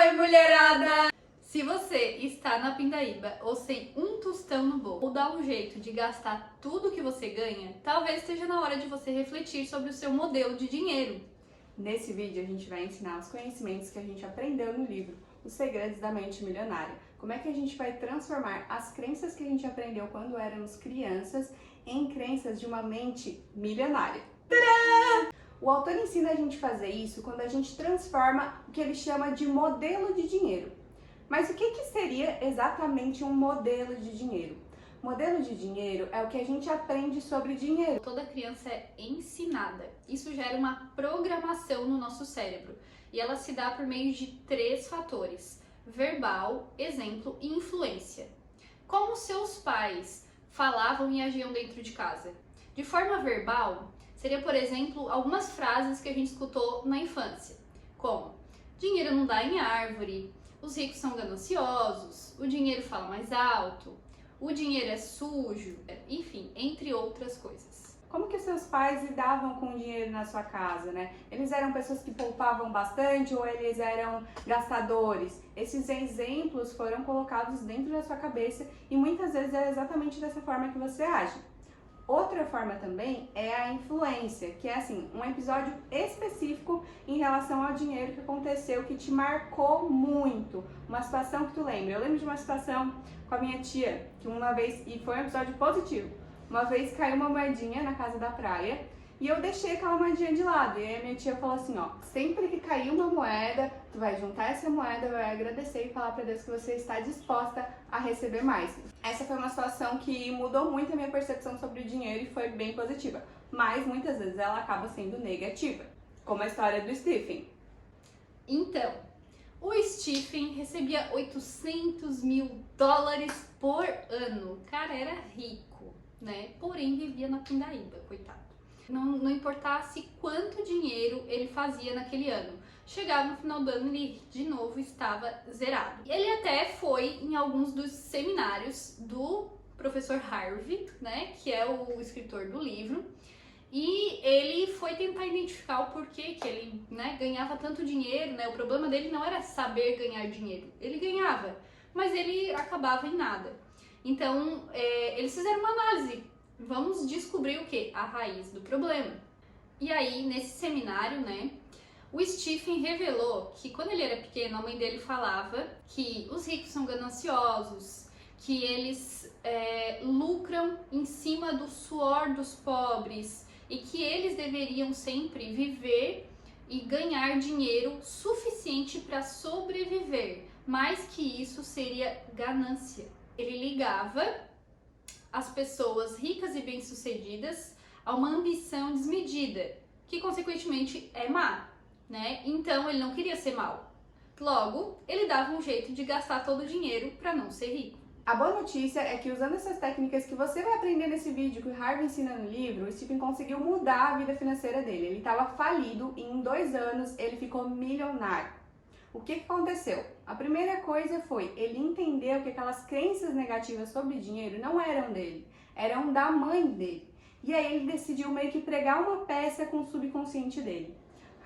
Oi, mulherada! Se você está na pindaíba ou sem um tostão no bolso, ou dá um jeito de gastar tudo que você ganha, talvez esteja na hora de você refletir sobre o seu modelo de dinheiro. Nesse vídeo a gente vai ensinar os conhecimentos que a gente aprendeu no livro Os Segredos da Mente Milionária. Como é que a gente vai transformar as crenças que a gente aprendeu quando éramos crianças em crenças de uma mente milionária. Tadã! O autor ensina a gente a fazer isso quando a gente transforma o que ele chama de modelo de dinheiro. Mas o que seria exatamente um modelo de dinheiro? Modelo de dinheiro é o que a gente aprende sobre dinheiro. Toda criança é ensinada. Isso gera uma programação no nosso cérebro. E ela se dá por meio de 3 fatores: verbal, exemplo e influência. Como seus pais falavam e agiam dentro de casa? De forma verbal, seria, por exemplo, algumas frases que a gente escutou na infância, como: dinheiro não dá em árvore, os ricos são gananciosos, o dinheiro fala mais alto, o dinheiro é sujo, enfim, entre outras coisas. Como que os seus pais lidavam com o dinheiro na sua casa, né? Eles eram pessoas que poupavam bastante ou eles eram gastadores? Esses exemplos foram colocados dentro da sua cabeça e muitas vezes é exatamente dessa forma que você age. Outra forma também é a influência, que é assim, um episódio específico em relação ao dinheiro que aconteceu, que te marcou muito. Uma situação que tu lembra. Eu lembro de uma situação com a minha tia, que uma vez, e foi um episódio positivo, uma vez caiu uma moedinha na casa da praia e eu deixei aquela moedinha de lado. E aí a minha tia falou assim, ó, sempre que cair uma moeda, tu vai juntar essa moeda, vai agradecer e falar pra Deus que você está disposta a receber mais. Essa foi uma situação que mudou muito a minha percepção sobre o dinheiro e foi bem positiva. Mas muitas vezes ela acaba sendo negativa, como a história do Stephen. Então, o Stephen recebia $800 mil por ano. O cara era rico, né? Porém vivia na pindaíba, coitado. Não importasse quanto dinheiro ele fazia naquele ano. Chegava no final do ano e ele de novo estava zerado. Ele até foi em alguns dos seminários do professor Harvey, né, que é o escritor do livro, e ele foi tentar identificar o porquê que ele, né, ganhava tanto dinheiro, né? O problema dele não era saber ganhar dinheiro, ele ganhava, mas ele acabava em nada. Então, eles fizeram uma análise. Vamos descobrir o que? A raiz do problema. E aí, nesse seminário, né, o Stephen revelou que quando ele era pequeno, a mãe dele falava que os ricos são gananciosos, que eles lucram em cima do suor dos pobres e que eles deveriam sempre viver e ganhar dinheiro suficiente para sobreviver, mas que isso seria ganância. Ele ligava as pessoas ricas e bem-sucedidas a uma ambição desmedida, que consequentemente é má, né? Então ele não queria ser mau. Logo, ele dava um jeito de gastar todo o dinheiro para não ser rico. A boa notícia é que usando essas técnicas que você vai aprender nesse vídeo, que o Harvey ensina no livro, o Stephen conseguiu mudar a vida financeira dele. Ele estava falido e em 2 anos ele ficou milionário. O que aconteceu? A primeira coisa foi, ele entendeu que aquelas crenças negativas sobre dinheiro não eram dele, eram da mãe dele. E aí ele decidiu meio que pregar uma peça com o subconsciente dele.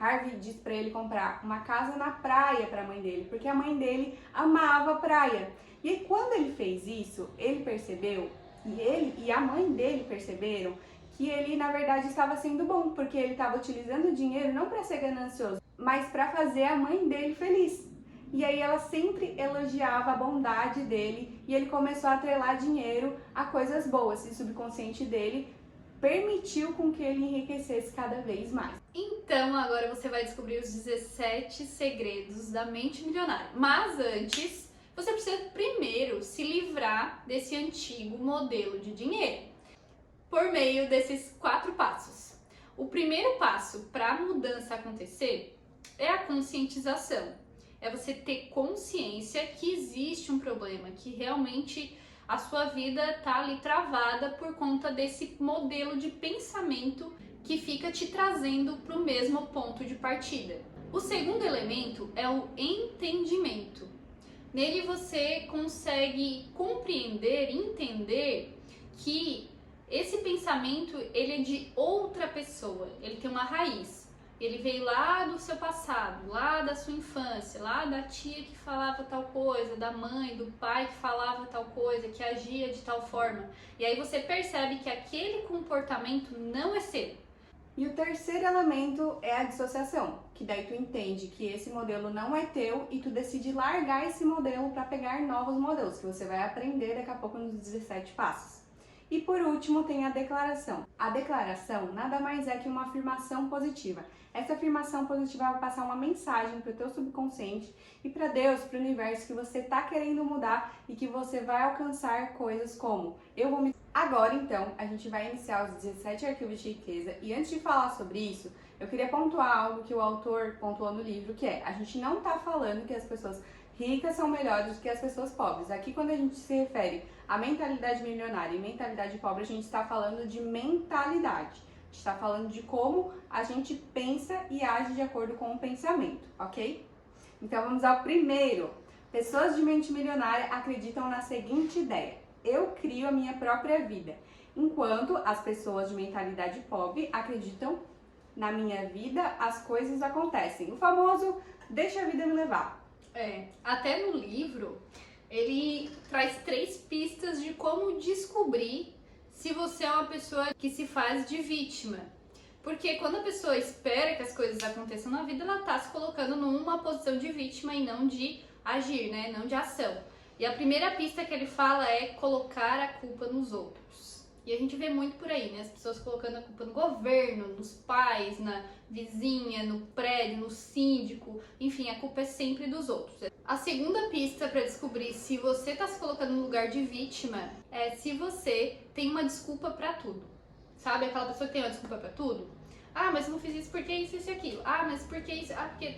Harvey disse para ele comprar uma casa na praia para a mãe dele, porque a mãe dele amava a praia. E aí, quando ele fez isso, ele percebeu, e ele e a mãe dele perceberam, que ele na verdade estava sendo bom, porque ele estava utilizando o dinheiro não para ser ganancioso, mas para fazer a mãe dele feliz. E aí ela sempre elogiava a bondade dele e ele começou a atrelar dinheiro a coisas boas. E o subconsciente dele permitiu com que ele enriquecesse cada vez mais. Então agora você vai descobrir os 17 segredos da mente milionária. Mas antes, você precisa primeiro se livrar desse antigo modelo de dinheiro por meio desses 4 passos. O primeiro passo para a mudança acontecer é a conscientização. É você ter consciência que existe um problema, que realmente a sua vida tá ali travada por conta desse modelo de pensamento que fica te trazendo para o mesmo ponto de partida. O segundo elemento é o entendimento. Nele você consegue compreender, entender que esse pensamento ele é de outra pessoa, ele tem uma raiz. Ele veio lá do seu passado, lá da sua infância, lá da tia que falava tal coisa, da mãe, do pai que falava tal coisa, que agia de tal forma. E aí você percebe que aquele comportamento não é seu. E o terceiro elemento é a dissociação, que daí tu entende que esse modelo não é teu e tu decide largar esse modelo para pegar novos modelos, que você vai aprender daqui a pouco nos 17 passos. E por último tem a declaração. A declaração nada mais é que uma afirmação positiva. Essa afirmação positiva vai passar uma mensagem para o teu subconsciente e para Deus, para o universo, que você está querendo mudar e que você vai alcançar coisas como eu vou me... Agora então, a gente vai iniciar os 17 arquivos de riqueza e antes de falar sobre isso, eu queria pontuar algo que o autor pontuou no livro, que é, a gente não está falando que as pessoas ricas são melhores do que as pessoas pobres. Aqui quando a gente se refere à mentalidade milionária e mentalidade pobre, a gente está falando de mentalidade. A gente está falando de como a gente pensa e age de acordo com o pensamento, ok? Então vamos ao primeiro. Pessoas de mente milionária acreditam na seguinte ideia: eu crio a minha própria vida, enquanto as pessoas de mentalidade pobre acreditam na minha vida, as coisas acontecem. O famoso deixa a vida me levar. Até no livro ele traz 3 pistas de como descobrir se você é uma pessoa que se faz de vítima. Porque quando a pessoa espera que as coisas aconteçam na vida, ela tá se colocando numa posição de vítima e não de agir, né? Não de ação. E a primeira pista que ele fala é colocar a culpa nos outros. E a gente vê muito por aí, né? As pessoas colocando a culpa no governo, nos pais, na vizinha, no prédio, no síndico. Enfim, a culpa é sempre dos outros. A segunda pista para descobrir se você tá se colocando no lugar de vítima é se você tem uma desculpa para tudo. Sabe? Aquela pessoa que tem uma desculpa pra tudo. Ah, mas eu não fiz isso porque isso, isso e aquilo. Ah, mas porque isso... Ah, porque...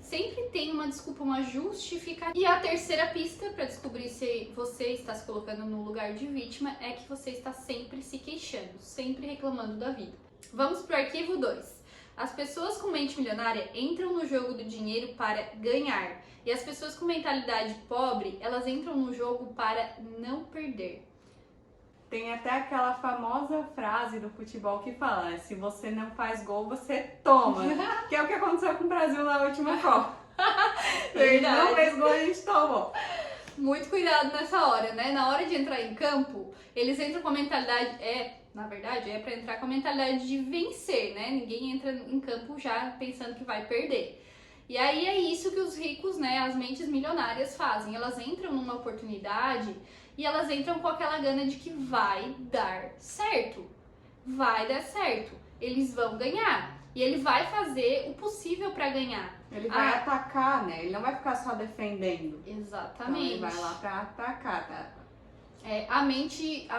Sempre tem uma desculpa, uma justificativa. E a terceira pista pra descobrir se você está se colocando no lugar de vítima é que você está sempre se queixando, sempre reclamando da vida. Vamos pro arquivo 2. As pessoas com mente milionária entram no jogo do dinheiro para ganhar. E as pessoas com mentalidade pobre, elas entram no jogo para não perder. Tem até aquela famosa frase do futebol que fala: se você não faz gol, você toma. Que é o que aconteceu com o Brasil na última Copa. Ele não fez gol, a gente tomou. Muito cuidado nessa hora, né? Na hora de entrar em campo, eles entram com a mentalidade... Na verdade, é pra entrar com a mentalidade de vencer, né? Ninguém entra em campo já pensando que vai perder. E aí é isso que os ricos, né, as mentes milionárias fazem. Elas entram numa oportunidade e elas entram com aquela gana de que vai dar certo. Vai dar certo. Eles vão ganhar. E ele vai fazer o possível para ganhar. Ele vai atacar, né? Ele não vai ficar só defendendo. Exatamente. Então ele vai lá para atacar, tá? A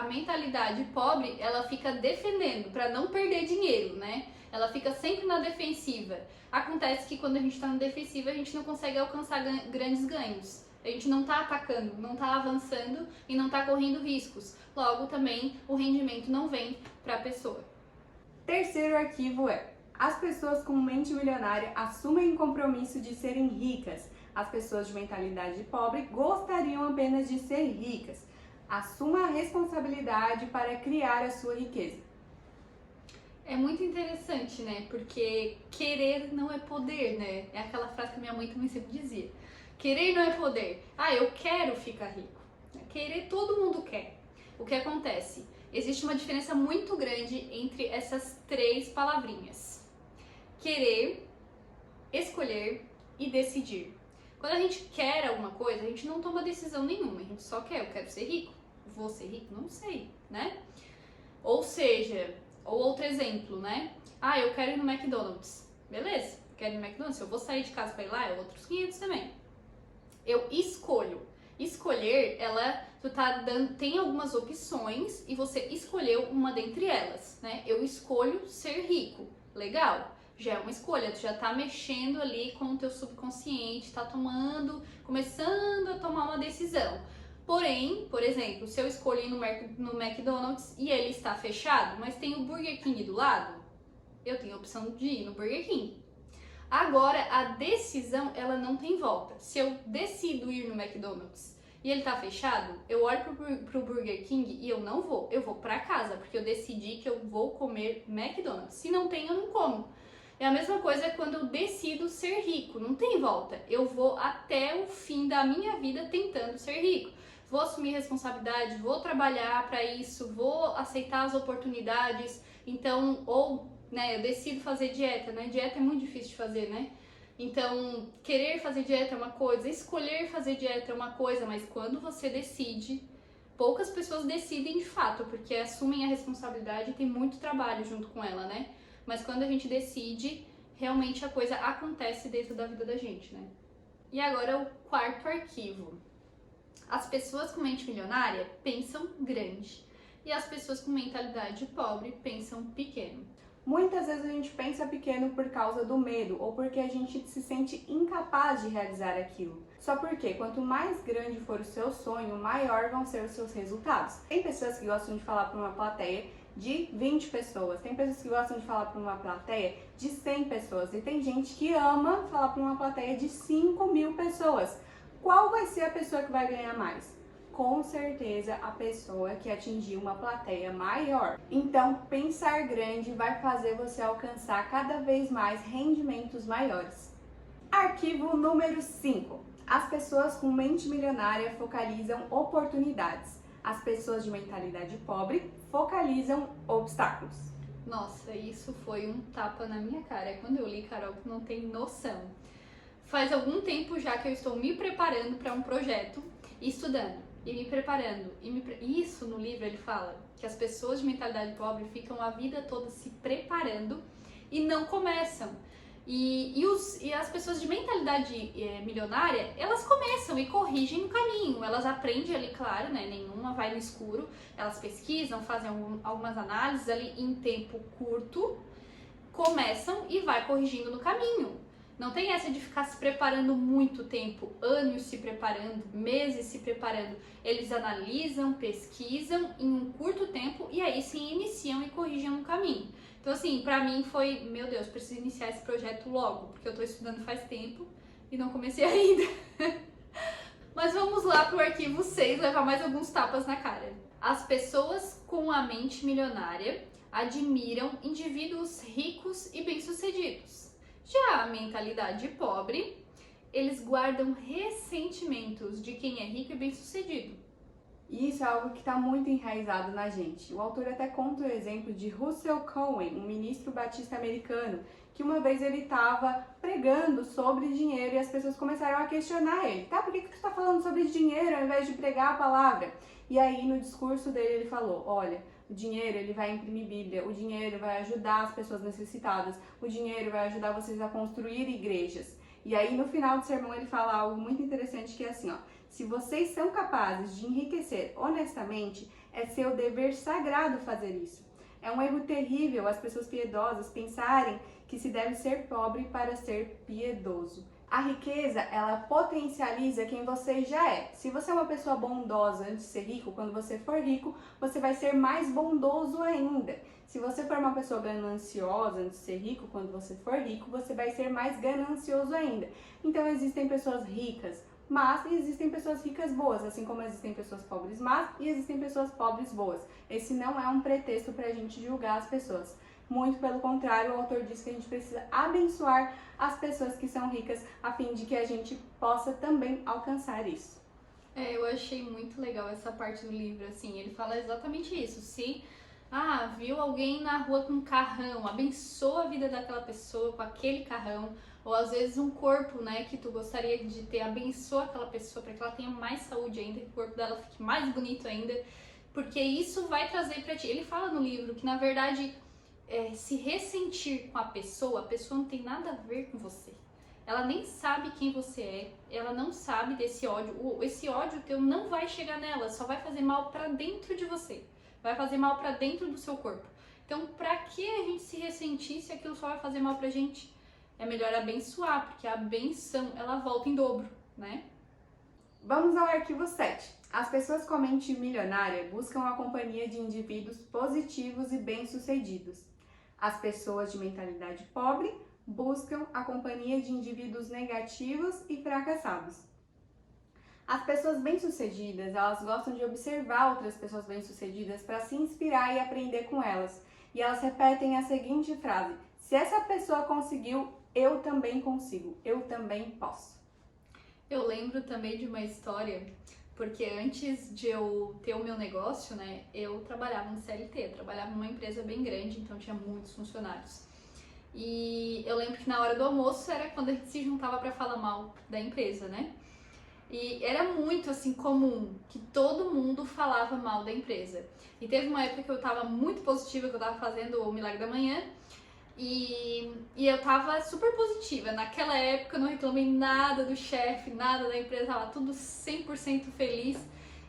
mentalidade pobre, ela fica defendendo para não perder dinheiro, né? Ela fica sempre na defensiva. Acontece que quando a gente tá na defensiva, a gente não consegue alcançar grandes ganhos. A gente não tá atacando, não tá avançando e não tá correndo riscos. Logo, também, o rendimento não vem pra pessoa. Terceiro arquivo é: as pessoas com mente milionária assumem o compromisso de serem ricas. As pessoas de mentalidade pobre gostariam apenas de ser ricas. Assuma a responsabilidade para criar a sua riqueza. É muito interessante, né? Porque querer não é poder, né? É aquela frase que minha mãe também sempre dizia. Querer não é poder. Ah, eu quero ficar rico. Querer todo mundo quer. O que acontece? Existe uma diferença muito grande entre essas 3 palavrinhas. Querer, escolher e decidir. Quando a gente quer alguma coisa, a gente não toma decisão nenhuma. A gente só quer. Eu quero ser rico. Vou ser rico? Não sei, né? Ou seja... Ou outro exemplo, né? Ah, eu quero ir no McDonald's. Beleza, quero ir no McDonald's. Se eu vou sair de casa pra ir lá, é outros 500 também. Eu escolho. Escolher, tu tá dando, tem algumas opções e você escolheu uma dentre elas, né? Eu escolho ser rico. Legal. Já é uma escolha, tu já tá mexendo ali com o teu subconsciente, tá começando a tomar uma decisão. Porém, por exemplo, se eu escolho ir no McDonald's e ele está fechado, mas tem o Burger King do lado, eu tenho a opção de ir no Burger King. Agora, a decisão, ela não tem volta. Se eu decido ir no McDonald's e ele tá fechado, eu olho pro Burger King e eu não vou. Eu vou pra casa, porque eu decidi que eu vou comer McDonald's. Se não tem, eu não como. É a mesma coisa quando eu decido ser rico, não tem volta. Eu vou até o fim da minha vida tentando ser rico. Vou assumir responsabilidade, vou trabalhar para isso, vou aceitar as oportunidades. Então, ou, né, eu decido fazer dieta, né? Dieta é muito difícil de fazer, né? Então, querer fazer dieta é uma coisa, escolher fazer dieta é uma coisa, mas quando você decide, poucas pessoas decidem de fato, porque assumem a responsabilidade e tem muito trabalho junto com ela, né? Mas quando a gente decide, realmente a coisa acontece dentro da vida da gente, né? E agora o quarto arquivo. As pessoas com mente milionária pensam grande e as pessoas com mentalidade pobre pensam pequeno. Muitas vezes a gente pensa pequeno por causa do medo ou porque a gente se sente incapaz de realizar aquilo. Só porque quanto mais grande for o seu sonho, maior vão ser os seus resultados. Tem pessoas que gostam de falar para uma plateia de 20 pessoas, tem pessoas que gostam de falar para uma plateia de 100 pessoas e tem gente que ama falar para uma plateia de 5.000 pessoas. Qual vai ser a pessoa que vai ganhar mais? Com certeza a pessoa que atingir uma plateia maior. Então, pensar grande vai fazer você alcançar cada vez mais rendimentos maiores. Arquivo número 5. As pessoas com mente milionária focalizam oportunidades. As pessoas de mentalidade pobre focalizam obstáculos. Nossa, isso foi um tapa na minha cara. Quando eu li, Carol, tu não tem noção. Faz algum tempo já que eu estou me preparando para um projeto, estudando e me preparando. Isso no livro ele fala que as pessoas de mentalidade pobre ficam a vida toda se preparando e não começam. E as pessoas de mentalidade milionária, elas começam e corrigem no caminho. Elas aprendem ali, claro, né? Nenhuma vai no escuro. Elas pesquisam, fazem algumas análises ali em tempo curto, começam e vai corrigindo no caminho. Não tem essa de ficar se preparando muito tempo, anos se preparando, meses se preparando. Eles analisam, pesquisam em um curto tempo e aí sim iniciam e corrigem no caminho. Então assim, pra mim foi, meu Deus, preciso iniciar esse projeto logo, porque eu tô estudando faz tempo e não comecei ainda. Mas vamos lá pro arquivo 6, levar mais alguns tapas na cara. As pessoas com a mente milionária admiram indivíduos ricos e bem-sucedidos. Já a mentalidade pobre, eles guardam ressentimentos de quem é rico e bem-sucedido. E isso é algo que está muito enraizado na gente. O autor até conta o exemplo de Russell Cohen, um ministro batista americano, que uma vez ele estava pregando sobre dinheiro e as pessoas começaram a questionar ele. Tá, por que tu está falando sobre dinheiro ao invés de pregar a palavra? E aí no discurso dele ele falou, olha, o dinheiro ele vai imprimir Bíblia, o dinheiro vai ajudar as pessoas necessitadas, o dinheiro vai ajudar vocês a construir igrejas. E aí no final do sermão ele fala algo muito interessante que é assim, ó, se vocês são capazes de enriquecer honestamente, é seu dever sagrado fazer isso. É um erro terrível as pessoas piedosas pensarem que se deve ser pobre para ser piedoso. A riqueza, ela potencializa quem você já é. Se você é uma pessoa bondosa antes de ser rico, quando você for rico, você vai ser mais bondoso ainda. Se você for uma pessoa gananciosa antes de ser rico, quando você for rico, você vai ser mais ganancioso ainda. Então existem pessoas ricas, mas existem pessoas ricas boas, assim como existem pessoas pobres más e existem pessoas pobres boas. Esse não é um pretexto para a gente julgar as pessoas. Muito pelo contrário, o autor diz que a gente precisa abençoar as pessoas que são ricas a fim de que a gente possa também alcançar isso. Eu achei muito legal essa parte do livro, assim, ele fala exatamente isso. Se viu alguém na rua com um carrão, abençoa a vida daquela pessoa com aquele carrão, ou às vezes um corpo, né, que tu gostaria de ter, abençoa aquela pessoa para que ela tenha mais saúde ainda, que o corpo dela fique mais bonito ainda, porque isso vai trazer para ti. Ele fala no livro que na verdade se ressentir com a pessoa não tem nada a ver com você. Ela nem sabe quem você é, ela não sabe desse ódio. Esse ódio teu não vai chegar nela, só vai fazer mal pra dentro de você. Vai fazer mal pra dentro do seu corpo. Então, pra que a gente se ressentir se aquilo só vai fazer mal pra gente? É melhor abençoar, porque a benção, ela volta em dobro, né? Vamos ao arquivo 7. As pessoas com a mente milionária buscam a companhia de indivíduos positivos e bem-sucedidos. As pessoas de mentalidade pobre buscam a companhia de indivíduos negativos e fracassados. As pessoas bem-sucedidas, elas gostam de observar outras pessoas bem-sucedidas para se inspirar e aprender com elas. E elas repetem a seguinte frase: Se essa pessoa conseguiu, eu também consigo, eu também posso. Eu lembro também de uma história, porque antes de eu ter o meu negócio, né, eu trabalhava no CLT, eu trabalhava numa empresa bem grande, então tinha muitos funcionários. E eu lembro que na hora do almoço era quando a gente se juntava para falar mal da empresa, né? E era muito assim comum que todo mundo falava mal da empresa. E teve uma época que eu tava muito positiva, que eu tava fazendo o Milagre da Manhã, e eu tava super positiva. Naquela época eu não reclamei nada do chefe, nada da empresa, tava tudo 100% feliz.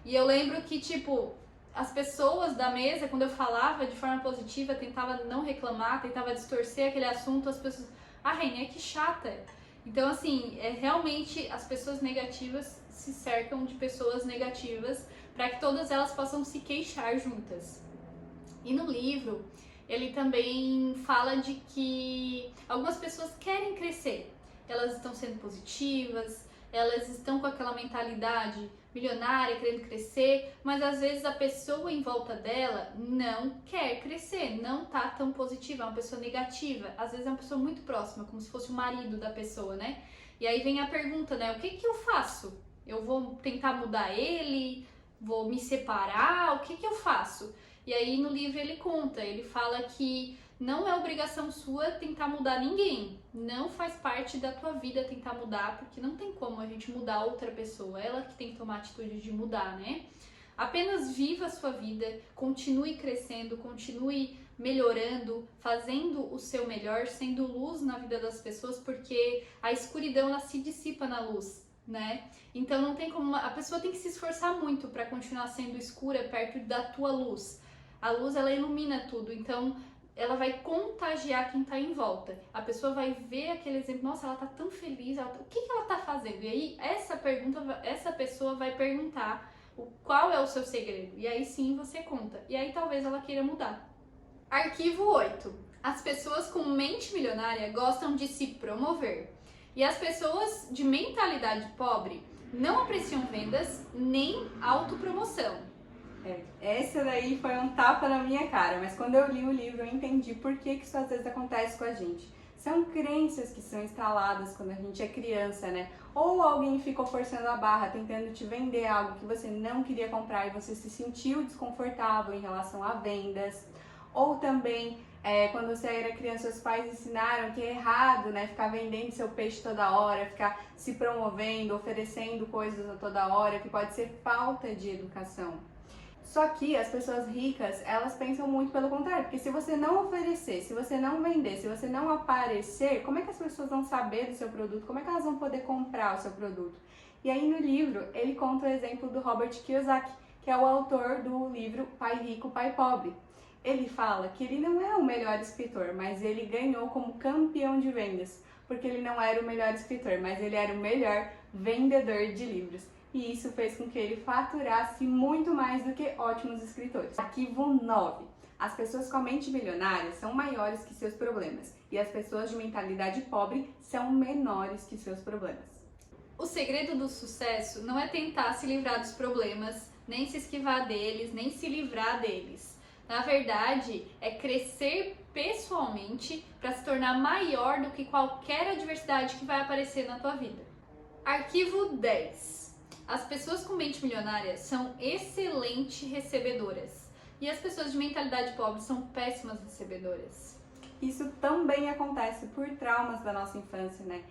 E eu lembro que, tipo, as pessoas da mesa, quando eu falava de forma positiva, tentava não reclamar, tentava distorcer aquele assunto, as pessoas, ah, Rainha, que chata. Então, assim, realmente as pessoas negativas se cercam de pessoas negativas para que todas elas possam se queixar juntas. E no livro, ele também fala de que algumas pessoas querem crescer, elas estão sendo positivas, elas estão com aquela mentalidade milionária, querendo crescer, mas às vezes a pessoa em volta dela não quer crescer, não tá tão positiva, é uma pessoa negativa, às vezes é uma pessoa muito próxima, como se fosse o marido da pessoa, né? E aí vem a pergunta, né? O que que eu faço? Eu vou tentar mudar ele? Vou me separar? O que que eu faço? E aí no livro ele conta, ele fala que não é obrigação sua tentar mudar ninguém, não faz parte da tua vida tentar mudar, porque não tem como a gente mudar outra pessoa, ela que tem que tomar a atitude de mudar, né? Apenas viva a sua vida, continue crescendo, continue melhorando, fazendo o seu melhor, sendo luz na vida das pessoas, porque a escuridão ela se dissipa na luz, né? Então não tem como, a pessoa tem que se esforçar muito para continuar sendo escura perto da tua luz. A luz ela ilumina tudo, então ela vai contagiar quem tá em volta. A pessoa vai ver aquele exemplo, nossa, ela tá tão feliz, o que ela tá fazendo? E aí essa pessoa vai perguntar qual é o seu segredo. E aí sim você conta. E aí talvez ela queira mudar. Arquivo 8. As pessoas com mente milionária gostam de se promover. E as pessoas de mentalidade pobre não apreciam vendas nem autopromoção. Essa daí foi um tapa na minha cara, mas quando eu li o livro eu entendi por que isso às vezes acontece com a gente. São crenças que são instaladas quando a gente é criança, né? Ou alguém ficou forçando a barra, tentando te vender algo que você não queria comprar e você se sentiu desconfortável em relação a vendas. Ou também, quando você era criança, seus pais ensinaram que é errado, né? Ficar vendendo seu peixe toda hora, ficar se promovendo, oferecendo coisas a toda hora, que pode ser falta de educação. Só que as pessoas ricas, elas pensam muito pelo contrário, porque se você não oferecer, se você não vender, se você não aparecer, como é que as pessoas vão saber do seu produto? Como é que elas vão poder comprar o seu produto? E aí no livro, ele conta o exemplo do Robert Kiyosaki, que é o autor do livro Pai Rico, Pai Pobre. Ele fala que ele não é o melhor escritor, mas ele ganhou como campeão de vendas, porque ele não era o melhor escritor, mas ele era o melhor vendedor de livros. E isso fez com que ele faturasse muito mais do que ótimos escritores. Arquivo 9. As pessoas com a mente milionária são maiores que seus problemas e as pessoas de mentalidade pobre são menores que seus problemas. O segredo do sucesso não é tentar se livrar dos problemas, nem se esquivar deles, nem se livrar deles. Na verdade, é crescer pessoalmente para se tornar maior do que qualquer adversidade que vai aparecer na tua vida. Arquivo 10. As pessoas com mente milionária são excelentes recebedoras e as pessoas de mentalidade pobre são péssimas recebedoras. Isso também acontece por traumas da nossa infância, né?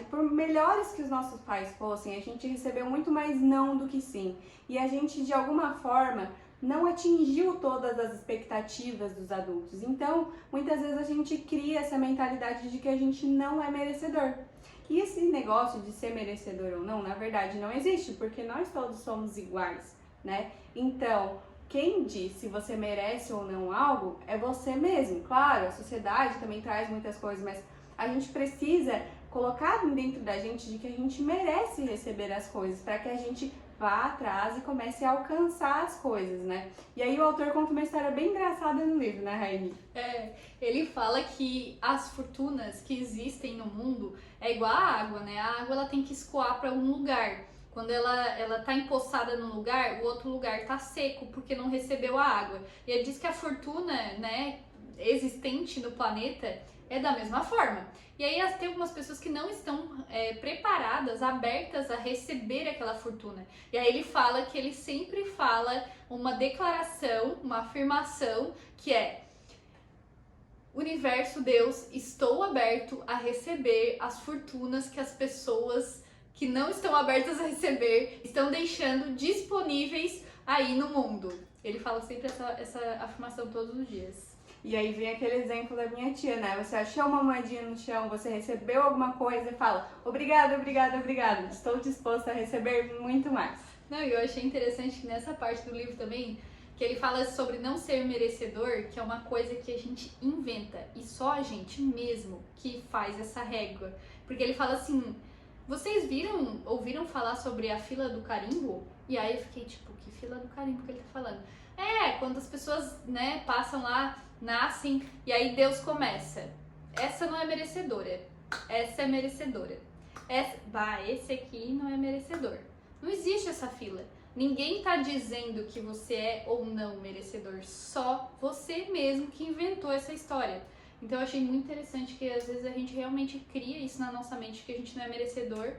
Por melhores que os nossos pais fossem, a gente recebeu muito mais não do que sim. E a gente, de alguma forma, não atingiu todas as expectativas dos adultos. Então, muitas vezes a gente cria essa mentalidade de que a gente não é merecedor. E esse negócio de ser merecedor ou não, na verdade, não existe, porque nós todos somos iguais, né? Então, quem diz se você merece ou não algo é você mesmo. Claro, a sociedade também traz muitas coisas, mas a gente precisa colocar dentro da gente de que a gente merece receber as coisas, para que a gente vá atrás e comece a alcançar as coisas, né? E aí o autor conta uma história bem engraçada no livro, né, Raine? Ele fala que as fortunas que existem no mundo é igual a água, né? A água ela tem que escoar para um lugar. Quando ela tá empoçada num lugar, o outro lugar tá seco porque não recebeu a água. E ele diz que a fortuna, né, existente no planeta é da mesma forma. E aí tem algumas pessoas que não estão preparadas, abertas a receber aquela fortuna. E aí ele fala que ele sempre fala uma declaração, uma afirmação que é: Universo, Deus, estou aberto a receber as fortunas que as pessoas que não estão abertas a receber estão deixando disponíveis aí no mundo. Ele fala sempre essa afirmação todos os dias. E aí vem aquele exemplo da minha tia, né? Você achou uma moedinha no chão, você recebeu alguma coisa e fala: obrigado, obrigado, obrigado, estou disposta a receber muito mais. Não, e eu achei interessante que nessa parte do livro também, que ele fala sobre não ser merecedor, que é uma coisa que a gente inventa, e só a gente mesmo que faz essa régua. Porque ele fala assim: vocês ouviram falar sobre a fila do carimbo? E aí eu fiquei tipo, que fila do carimbo que ele tá falando? Quando as pessoas, né, passam lá, nascem, e aí Deus começa: essa não é merecedora, essa é merecedora, esse aqui não é merecedor. Não existe essa fila. Ninguém tá dizendo que você é ou não merecedor, só você mesmo que inventou essa história. Então eu achei muito interessante que às vezes a gente realmente cria isso na nossa mente, que a gente não é merecedor,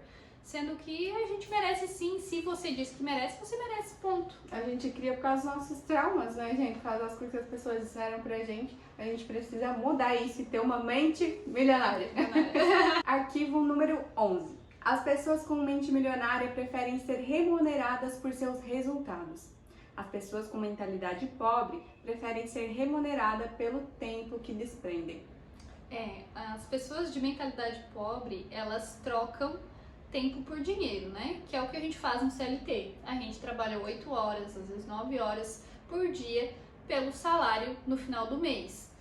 sendo que a gente merece sim. Se você diz que merece, você merece, ponto. A gente cria por causa dos nossos traumas, né, gente? Por causa das coisas que as pessoas disseram pra gente. A gente precisa mudar isso e ter uma mente milionária. Arquivo número 11. As pessoas com mente milionária preferem ser remuneradas por seus resultados. As pessoas com mentalidade pobre preferem ser remuneradas pelo tempo que desprendem. As pessoas de mentalidade pobre, elas trocam tempo por dinheiro, né? Que é o que a gente faz no CLT. A gente trabalha 8 horas, às vezes 9 horas por dia pelo salário no final do mês.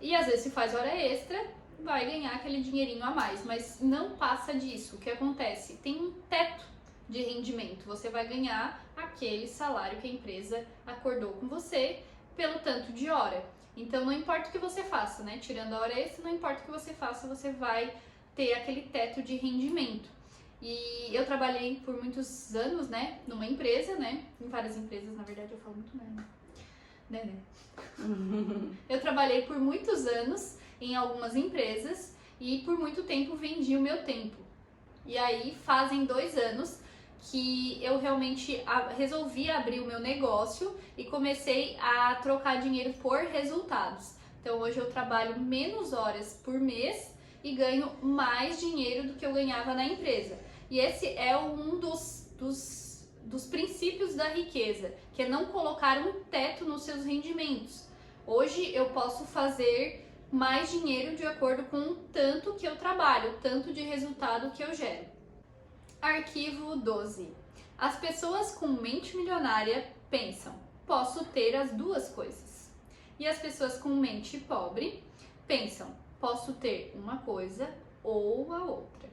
E às vezes se faz hora extra, vai ganhar aquele dinheirinho a mais, mas não passa disso. O que acontece? Tem um teto de rendimento. Você vai ganhar aquele salário que a empresa acordou com você pelo tanto de hora. Então não importa o que você faça, né? Tirando a hora extra, não importa o que você faça, você vai ter aquele teto de rendimento. E eu trabalhei por muitos anos, né, numa empresa, né? Em várias empresas, na verdade eu falo muito né? Eu trabalhei por muitos anos em algumas empresas e por muito tempo vendi o meu tempo. E aí fazem 2 anos que eu realmente resolvi abrir o meu negócio e comecei a trocar dinheiro por resultados. Então hoje eu trabalho menos horas por mês e ganho mais dinheiro do que eu ganhava na empresa. E esse é um dos princípios da riqueza, que é não colocar um teto nos seus rendimentos. Hoje eu posso fazer mais dinheiro de acordo com o tanto que eu trabalho, tanto de resultado que eu gero. Arquivo 12. As pessoas com mente milionária pensam: posso ter as duas coisas. E as pessoas com mente pobre pensam: posso ter uma coisa ou a outra.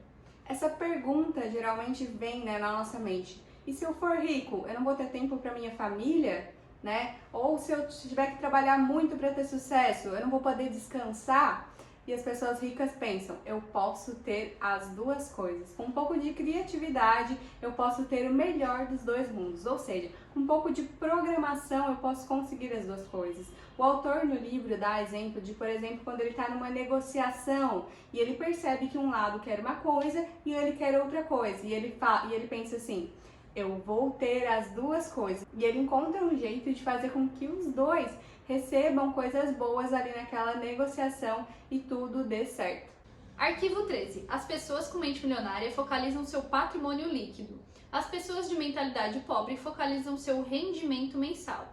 Essa pergunta geralmente vem, né, na nossa mente: e se eu for rico, eu não vou ter tempo para minha família, né? Ou se eu tiver que trabalhar muito para ter sucesso, eu não vou poder descansar? E as pessoas ricas pensam: eu posso ter as duas coisas. Com um pouco de criatividade, eu posso ter o melhor dos dois mundos. Ou seja, com um pouco de programação, eu posso conseguir as duas coisas. O autor no livro dá exemplo de, por exemplo, quando ele está numa negociação e ele percebe que um lado quer uma coisa e ele quer outra coisa. E ele pensa assim: eu vou ter as duas coisas. E ele encontra um jeito de fazer com que os dois recebam coisas boas ali naquela negociação e tudo dê certo. Arquivo 13. As pessoas com mente milionária focalizam seu patrimônio líquido. As pessoas de mentalidade pobre focalizam seu rendimento mensal.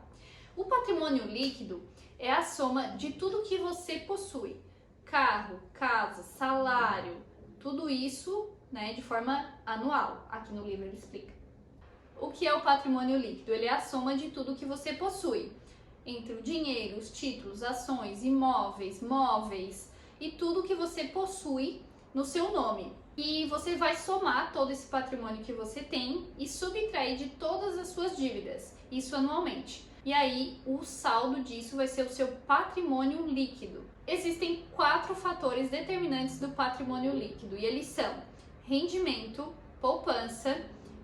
O patrimônio líquido é a soma de tudo que você possui. Carro, casa, salário, tudo isso, né, de forma anual. Aqui no livro ele explica. O que é o patrimônio líquido? Ele é a soma de tudo que você possui, entre o dinheiro, os títulos, ações, imóveis, móveis e tudo que você possui no seu nome. E você vai somar todo esse patrimônio que você tem e subtrair de todas as suas dívidas, isso anualmente. E aí o saldo disso vai ser o seu patrimônio líquido. Existem 4 fatores determinantes do patrimônio líquido e eles são rendimento, poupança,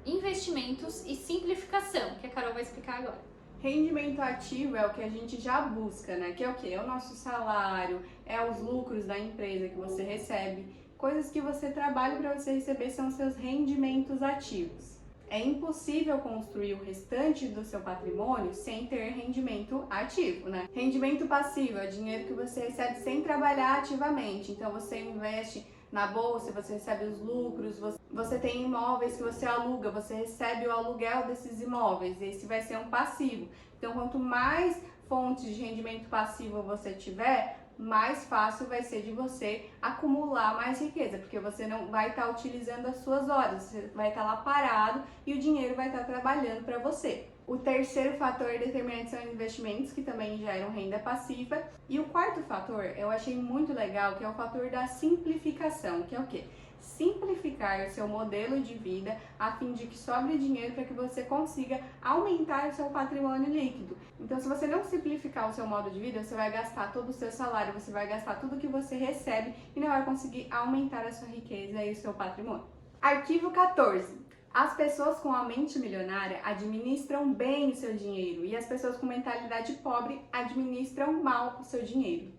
investimentos e simplificação, que a Carol vai explicar agora. Rendimento ativo é o que a gente já busca, né? Que é o quê? É o nosso salário, é os lucros da empresa que você recebe. Coisas que você trabalha para você receber são seus rendimentos ativos. É impossível construir o restante do seu patrimônio sem ter rendimento ativo, né? Rendimento passivo é o dinheiro que você recebe sem trabalhar ativamente. Então você investe na bolsa, você recebe os lucros, você tem imóveis que você aluga, você recebe o aluguel desses imóveis. Esse vai ser um passivo. Então, quanto mais fontes de rendimento passivo você tiver, mais fácil vai ser de você acumular mais riqueza, porque você não vai estar utilizando as suas horas, você vai estar lá parado e o dinheiro vai estar trabalhando para você. O terceiro fator determinante são investimentos, que também geram renda passiva. E o quarto fator, eu achei muito legal, que é o fator da simplificação, que é o quê? Simplificar o seu modelo de vida a fim de que sobre dinheiro para que você consiga aumentar o seu patrimônio líquido. Então, se você não simplificar o seu modo de vida, você vai gastar todo o seu salário, você vai gastar tudo que você recebe e não vai conseguir aumentar a sua riqueza e o seu patrimônio. Arquivo 14. As pessoas com a mente milionária administram bem o seu dinheiro e as pessoas com mentalidade pobre administram mal o seu dinheiro.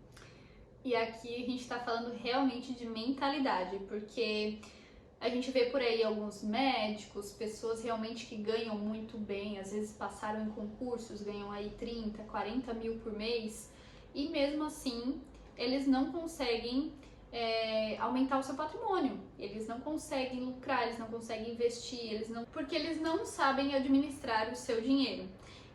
E aqui a gente está falando realmente de mentalidade, porque a gente vê por aí alguns médicos, pessoas realmente que ganham muito bem, às vezes passaram em concursos, ganham aí 30, 40 mil por mês, e mesmo assim eles não conseguem aumentar o seu patrimônio, eles não conseguem lucrar, eles não conseguem investir, porque eles não sabem administrar o seu dinheiro.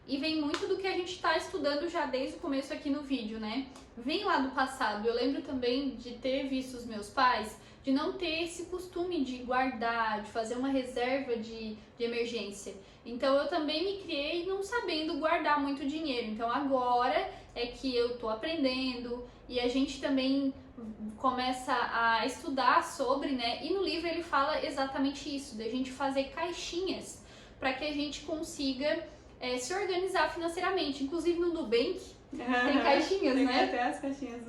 E vem muito do que a gente está estudando já desde o começo aqui no vídeo, né? Vem lá do passado. Eu lembro também de ter visto os meus pais, de não ter esse costume de guardar, de fazer uma reserva de emergência. Então eu também me criei não sabendo guardar muito dinheiro. Então agora é que eu tô aprendendo e a gente também começa a estudar sobre, né? E no livro ele fala exatamente isso, da gente fazer caixinhas para que a gente consiga se organizar financeiramente. Inclusive no Nubank tem caixinhas, tem né? Até as caixinhas.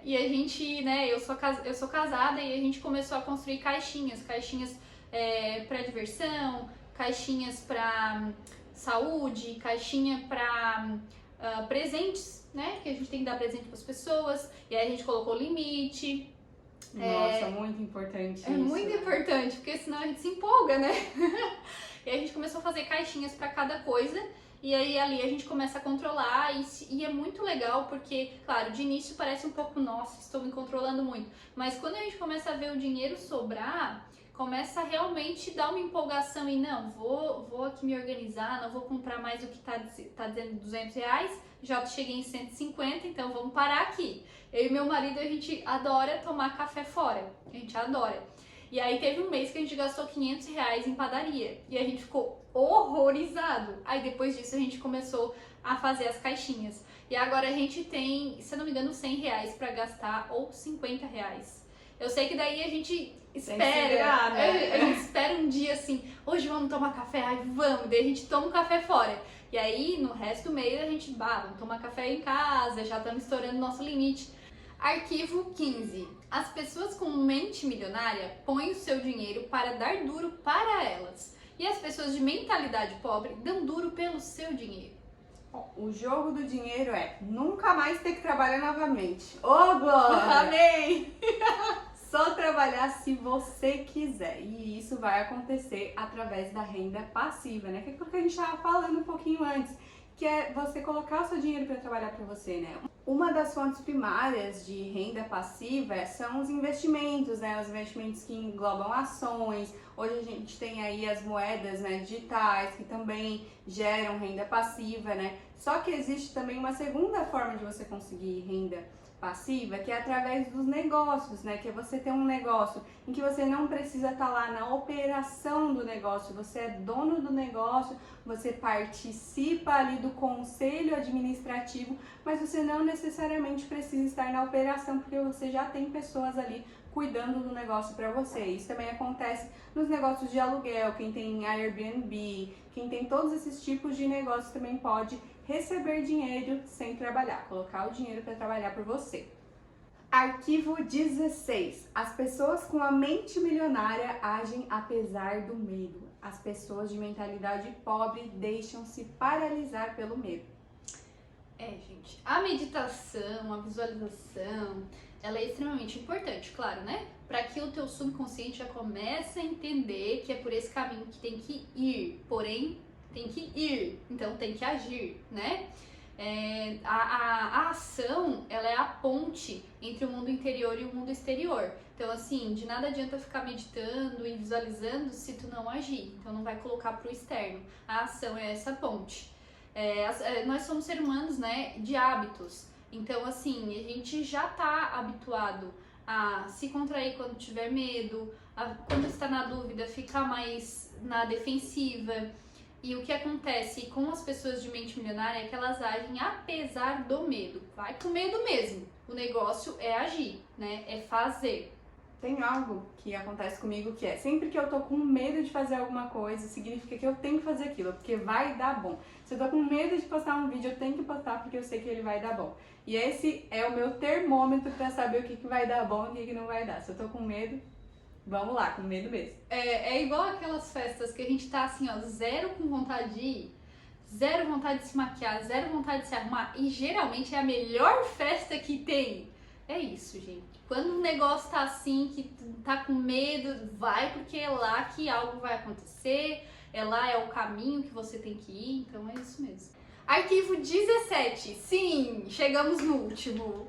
E a gente, né? Eu sou casada e a gente começou a construir caixinhas para diversão, caixinhas para saúde, caixinha para presentes, né? Que a gente tem que dar presente para as pessoas. E aí a gente colocou limite. Nossa, muito importante isso. É muito importante, porque senão a gente se empolga, né? E a gente começou a fazer caixinhas para cada coisa. E aí ali a gente começa a controlar e é muito legal porque, claro, de início parece um pouco, nossa, estou me controlando muito. Mas quando a gente começa a ver o dinheiro sobrar, começa a realmente dar uma empolgação e não, vou aqui me organizar, não vou comprar mais o que tá dizendo R$200, já cheguei em 150, então vamos parar aqui. Eu e meu marido, a gente adora tomar café fora, a gente adora. E aí teve um mês que a gente gastou R$500 em padaria e a gente ficou horrorizado. Aí depois disso a gente começou a fazer as caixinhas. E agora a gente tem, se eu não me engano, R$100 para gastar ou R$50. Eu sei que daí a gente espera, né? a gente espera um dia assim, hoje vamos tomar café, ai vamos, daí a gente toma um café fora. E aí no resto do mês a gente, vamos tomar café em casa, já estamos estourando nosso limite. Arquivo 15. As pessoas com mente milionária põem o seu dinheiro para dar duro para elas. E as pessoas de mentalidade pobre dão duro pelo seu dinheiro. O jogo do dinheiro é nunca mais ter que trabalhar novamente. Ô, Glória! Amém! Só trabalhar se você quiser. E isso vai acontecer através da renda passiva, né? Que é aquilo que a gente estava falando um pouquinho antes. Que é você colocar o seu dinheiro para trabalhar para você, né? Uma das fontes primárias de renda passiva são os investimentos, né? Os investimentos que englobam ações. Hoje a gente tem aí as moedas, né, digitais, que também geram renda passiva, né? Só que existe também uma segunda forma de você conseguir renda passiva, que é através dos negócios, né? Que é você ter um negócio em que você não precisa estar lá na operação do negócio, você é dono do negócio, você participa ali do conselho administrativo, mas você não necessariamente precisa estar na operação, porque você já tem pessoas ali cuidando do negócio para você. Isso também acontece nos negócios de aluguel, quem tem Airbnb, quem tem todos esses tipos de negócios também pode receber dinheiro sem trabalhar, colocar o dinheiro para trabalhar por você. Arquivo 16. As pessoas com a mente milionária agem apesar do medo. As pessoas de mentalidade pobre deixam-se paralisar pelo medo. Gente, a meditação, a visualização, ela é extremamente importante, claro, né? Para que o teu subconsciente já comece a entender que é por esse caminho que tem que ir, porém, tem que ir, então tem que agir, né? A ação, ela é a ponte entre o mundo interior e o mundo exterior. Então, assim, de nada adianta ficar meditando e visualizando se tu não agir. Então, não vai colocar pro externo. A ação é essa ponte. Nós somos seres humanos, né, de hábitos. Então, assim, a gente já tá habituado a se contrair quando tiver medo, quando está na dúvida, ficar mais na defensiva. E o que acontece com as pessoas de mente milionária é que elas agem apesar do medo. Vai com medo mesmo. O negócio é agir, né? É fazer. Tem algo que acontece comigo que é, sempre que eu tô com medo de fazer alguma coisa, significa que eu tenho que fazer aquilo, porque vai dar bom. Se eu tô com medo de postar um vídeo, eu tenho que postar porque eu sei que ele vai dar bom. E esse é o meu termômetro pra saber o que vai dar bom e o que não vai dar. Se eu tô com medo, vamos lá, com medo mesmo. É igual aquelas festas que a gente tá assim, ó, zero com vontade de ir, zero vontade de se maquiar, zero vontade de se arrumar, e geralmente é a melhor festa que tem. É isso, gente. Quando o negócio tá assim, que tá com medo, vai, porque é lá que algo vai acontecer, é lá, é o caminho que você tem que ir, então é isso mesmo. Arquivo 17. Sim, chegamos no último.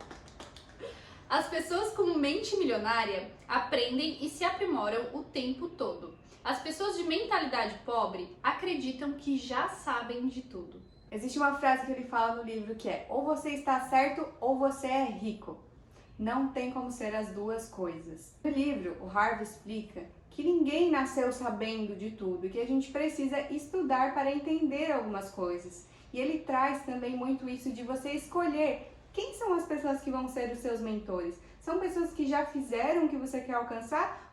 As pessoas com mente milionária aprendem e se aprimoram o tempo todo. As pessoas de mentalidade pobre acreditam que já sabem de tudo. Existe uma frase que ele fala no livro que é: ou você está certo ou você é rico. Não tem como ser as duas coisas. No livro, o Harvey explica que ninguém nasceu sabendo de tudo e que a gente precisa estudar para entender algumas coisas. E ele traz também muito isso de você escolher quem são as pessoas que vão ser os seus mentores. São pessoas que já fizeram o que você quer alcançar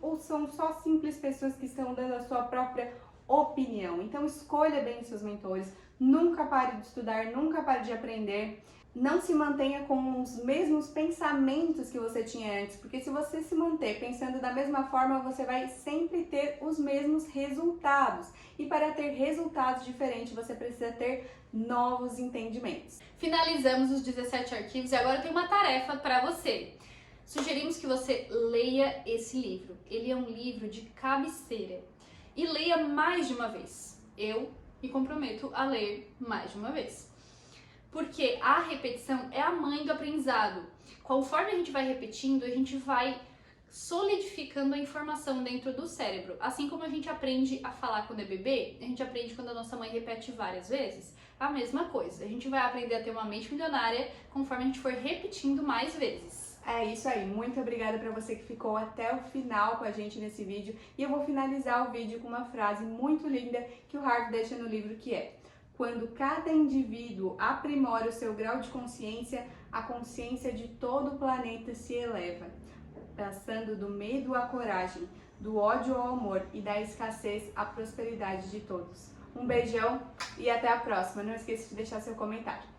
ou são só simples pessoas que estão dando a sua própria opinião? Então escolha bem os seus mentores, nunca pare de estudar, nunca pare de aprender. Não se mantenha com os mesmos pensamentos que você tinha antes, porque se você se manter pensando da mesma forma, você vai sempre ter os mesmos resultados. E para ter resultados diferentes, você precisa ter novos entendimentos. Finalizamos os 17 arquivos e agora tem uma tarefa para você. Sugerimos que você leia esse livro. Ele é um livro de cabeceira. E leia mais de uma vez. Eu me comprometo a ler mais de uma vez. Porque a repetição é a mãe do aprendizado. Conforme a gente vai repetindo, a gente vai solidificando a informação dentro do cérebro. Assim como a gente aprende a falar quando é bebê, a gente aprende quando a nossa mãe repete várias vezes. A mesma coisa. A gente vai aprender a ter uma mente milionária conforme a gente for repetindo mais vezes. É isso aí. Muito obrigada para você que ficou até o final com a gente nesse vídeo. E eu vou finalizar o vídeo com uma frase muito linda que o Harvey deixa no livro, que é: quando cada indivíduo aprimora o seu grau de consciência, a consciência de todo o planeta se eleva, passando do medo à coragem, do ódio ao amor e da escassez à prosperidade de todos. Um beijão e até a próxima. Não esqueça de deixar seu comentário.